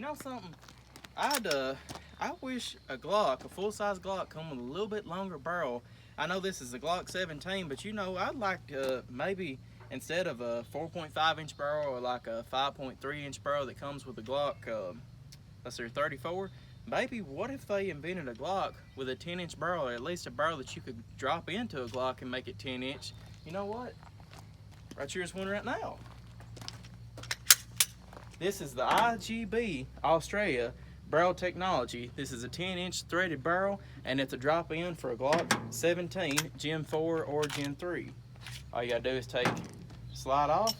know something? I wish a full-size Glock, come with a little bit longer barrel. I know this is a Glock 17, but you know, I'd like maybe instead of a 4.5-inch barrel or like a 5.3-inch barrel that comes with the Glock, let's say 34. Maybe what if they invented a Glock with a 10-inch barrel, or at least a barrel that you could drop into a Glock and make it 10-inch? You know what? Right here's one right now. This is the IGB Australia barrel technology. This is a 10-inch threaded barrel, and it's a drop-in for a Glock 17 Gen 4 or Gen 3. All you gotta do is slide off,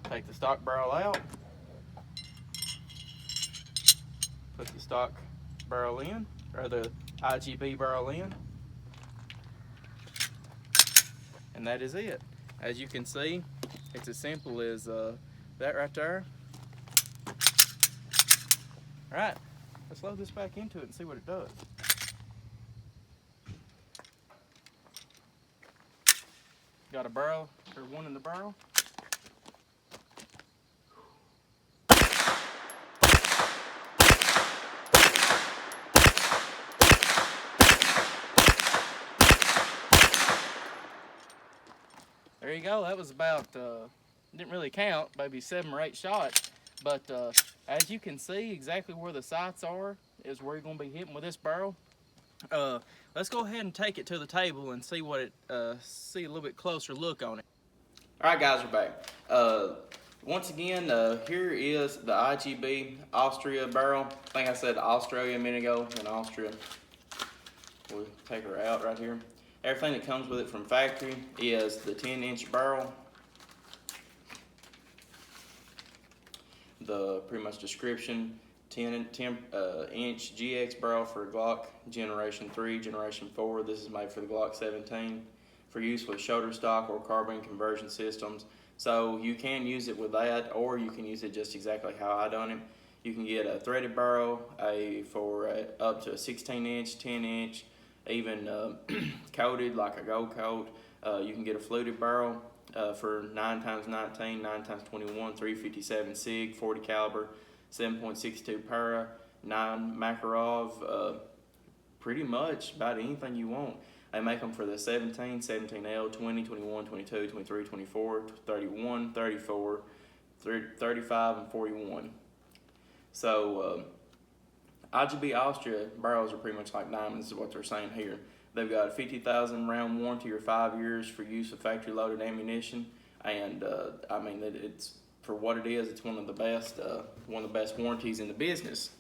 take the stock barrel out, put the stock barrel in, or the IGB barrel in, and that is it. As you can see, it's as simple as that right there. All right, let's load this back into it and see what it does. Got a barrel, or one in the barrel. There you go. That was about, didn't really count, maybe 7 or 8 shots. But as you can see, exactly where the sights are is where you're going to be hitting with this barrel. Let's go ahead and take it to the table and see what see a little bit closer look on it. All right, guys, we're back. Once again, here is the IGB Austria barrel. I think I said Australia a minute ago, and Austria. We'll take her out right here. Everything that comes with it from factory is the 10-inch barrel. The pretty much description, 10-inch GX barrel for Glock Generation 3, Generation 4. This is made for the Glock 17 for use with shoulder stock or carbine conversion systems. So you can use it with that, or you can use it just exactly how I done it. You can get a threaded barrel for up to a 16-inch, 10-inch, even coated like a gold coat. You can get a fluted barrel for 9x19, 9x21, 357 SIG, 40 caliber, 7.62 para, 9 Makarov, pretty much about anything you want. They make them for the 17, 17L, 20, 21, 22, 23, 24, 31, 34, 35, and 41. So IGB Austria barrels are pretty much like diamonds is what they're saying here. They've got a 50,000 round warranty or 5 years for use of factory loaded ammunition, and I mean it's for what it is. It's one of the best warranties in the business.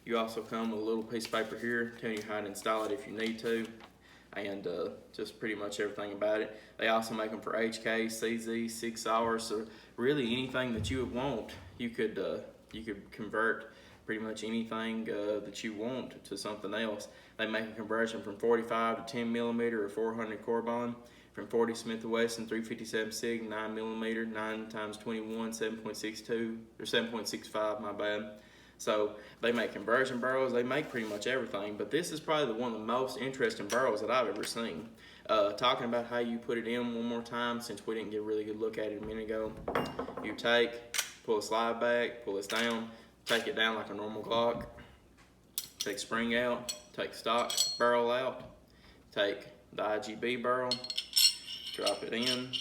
You also come with a little piece of paper here telling you how to install it if you need to, and just pretty much everything about it. They also make them for HK, CZ, 6 hours, so really anything that you would want, you could convert pretty much anything that you want to something else. They make a conversion from 45 to 10 millimeter or 400 carbine, from 40 Smith & Wesson 357 SIG 9 millimeter, 9x21, 7.62 or 7.65, my bad. So they make conversion barrels. They make pretty much everything, but this is probably one of the most interesting barrels that I've ever seen. Talking about how you put it in one more time, since we didn't get a really good look at it a minute ago. You pull a slide back, pull this down, take it down like a normal Glock, take spring out, take stock barrel out, take the IGB barrel, drop it in,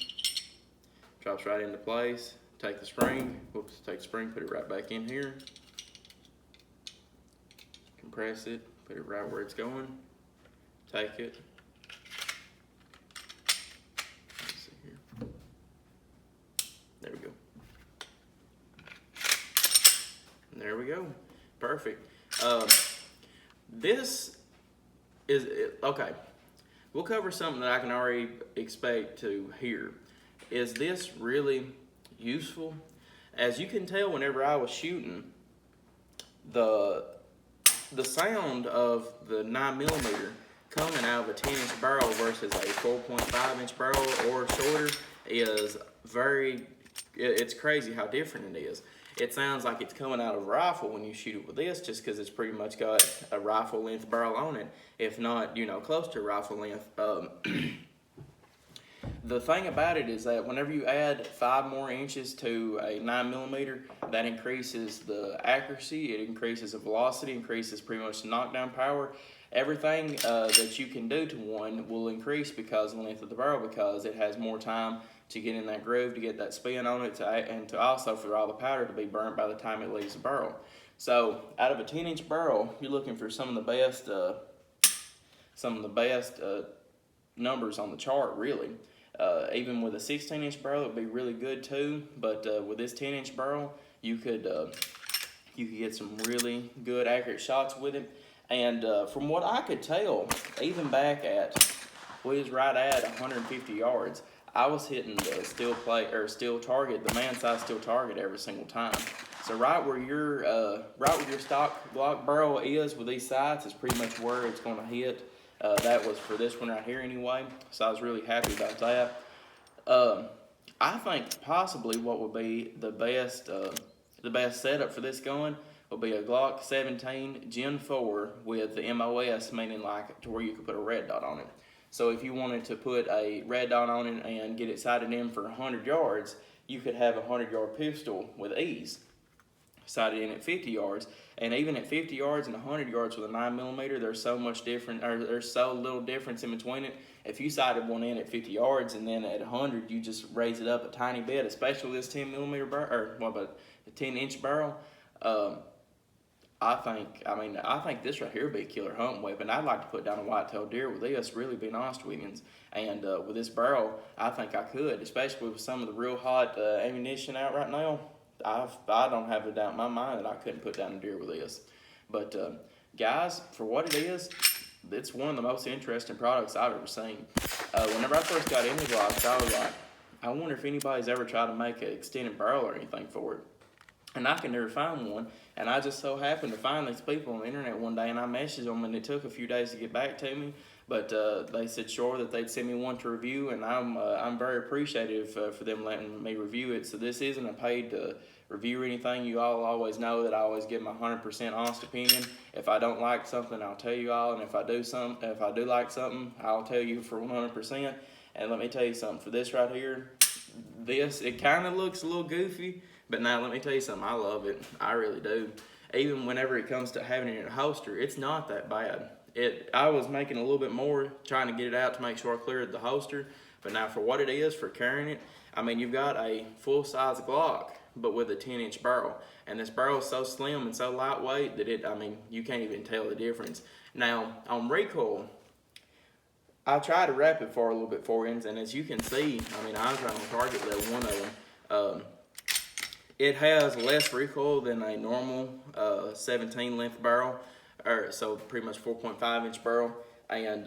drops right into place, take the spring, take the spring, put it right back in here, compress it, put it right where it's going, take it, let's see here, there we go. There we go. Perfect. This is, okay, we'll cover something that I can already expect to hear. Is this really useful? As you can tell, whenever I was shooting, the sound of the 9mm coming out of a 10-inch barrel versus a 4.5-inch barrel or shorter is it's crazy how different it is. It sounds like it's coming out of a rifle when you shoot it with this, just because it's pretty much got a rifle length barrel on it, if not, close to rifle length. The thing about it is that whenever you add 5 more inches to a 9mm, that increases the accuracy, it increases the velocity, increases pretty much the knockdown power. Everything that you can do to one will increase because of the length of the barrel, because it has more time to get in that groove, to get that spin on it, and to also for all the powder to be burnt by the time it leaves the barrel. So out of a 10-inch barrel, you're looking for some of the best numbers on the chart, really. Even with a 16-inch barrel, it would be really good too. But with this 10-inch barrel, you could get some really good, accurate shots with it. And from what I could tell, even back at, we was right at 150 yards, I was hitting the steel target, the man-size steel target every single time. So right where your stock Glock barrel is with these sights is pretty much where it's going to hit. That was for this one right here anyway, so I was really happy about that. I think possibly what would be the best setup for this gun will be a Glock 17 Gen 4 with the MOS, meaning like to where you could put a red dot on it. So if you wanted to put a red dot on it and get it sighted in for 100 yards, you could have a 100-yard pistol with ease, sighted in at 50 yards. And even at 50 yards and 100 yards with a 9mm, there's so little difference in between it. If you sighted one in at 50 yards and then at 100, you just raise it up a tiny bit, especially with this 10mm barrel, or what about a 10-inch barrel. I think this right here would be a killer hunting weapon. I'd like to put down a white-tailed deer with this, really being honest with you. And with this barrel, I think I could, especially with some of the real hot ammunition out right now. I don't have a doubt in my mind that I couldn't put down a deer with this. But guys, for what it is, it's one of the most interesting products I've ever seen. Whenever I first got into Glocks, I was like, I wonder if anybody's ever tried to make an extended barrel or anything for it. And I could never find one. And I just so happened to find these people on the internet one day, and I messaged them, and it took a few days to get back to me. But they said sure that they'd send me one to review, and I'm very appreciative for them letting me review it. So this isn't a paid review or anything. You all always know that I always give my 100% honest opinion. If I don't like something, I'll tell you all, and if I do like something, I'll tell you for 100%. And let me tell you something. For this right here, it kind of looks a little goofy, but now let me tell you something. I love it. I really do. Even whenever it comes to having it in a holster, it's not that bad. I was making a little bit more trying to get it out to make sure I cleared the holster, but now for what it is, for carrying it, I mean, you've got a full-size Glock, but with a 10-inch barrel, and this barrel is so slim and so lightweight that you can't even tell the difference. Now, on recoil, I tried to rapid fire a little bit for you, and as you can see, I was right on target there, one of them. It has less recoil than a normal 17 length barrel, so pretty much 4.5-inch barrel, and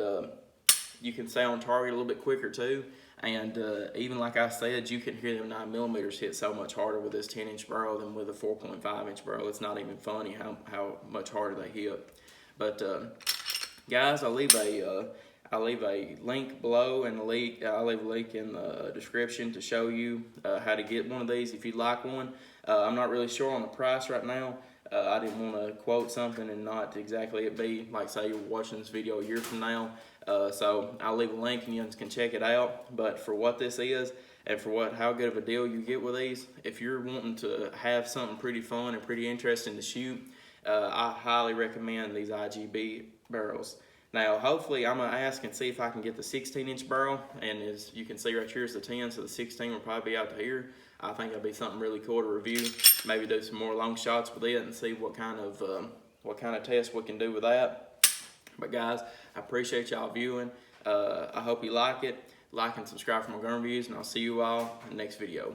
you can stay on target a little bit quicker too. And even like I said, you can hear them 9mm hit so much harder with this 10-inch barrel than with a 4.5-inch barrel. It's not even funny how much harder they hit. But guys, I'll leave a link below, and I'll leave a link in the description to show you how to get one of these if you'd like one. I'm not really sure on the price right now. I didn't want to quote something and not exactly it be like, say you're watching this video a year from now. So I'll leave a link and you can check it out. But for what this is, and for how good of a deal you get with these, if you're wanting to have something pretty fun and pretty interesting to shoot, I highly recommend these IGB barrels. Now, hopefully, I'm going to ask and see if I can get the 16-inch barrel, and as you can see right here is the 10, so the 16 will probably be out to here. I think that'll be something really cool to review. Maybe do some more long shots with it and see what kind of test we can do with that. But guys, I appreciate y'all viewing. I hope you like it. Like and subscribe for more gun reviews, and I'll see you all in the next video.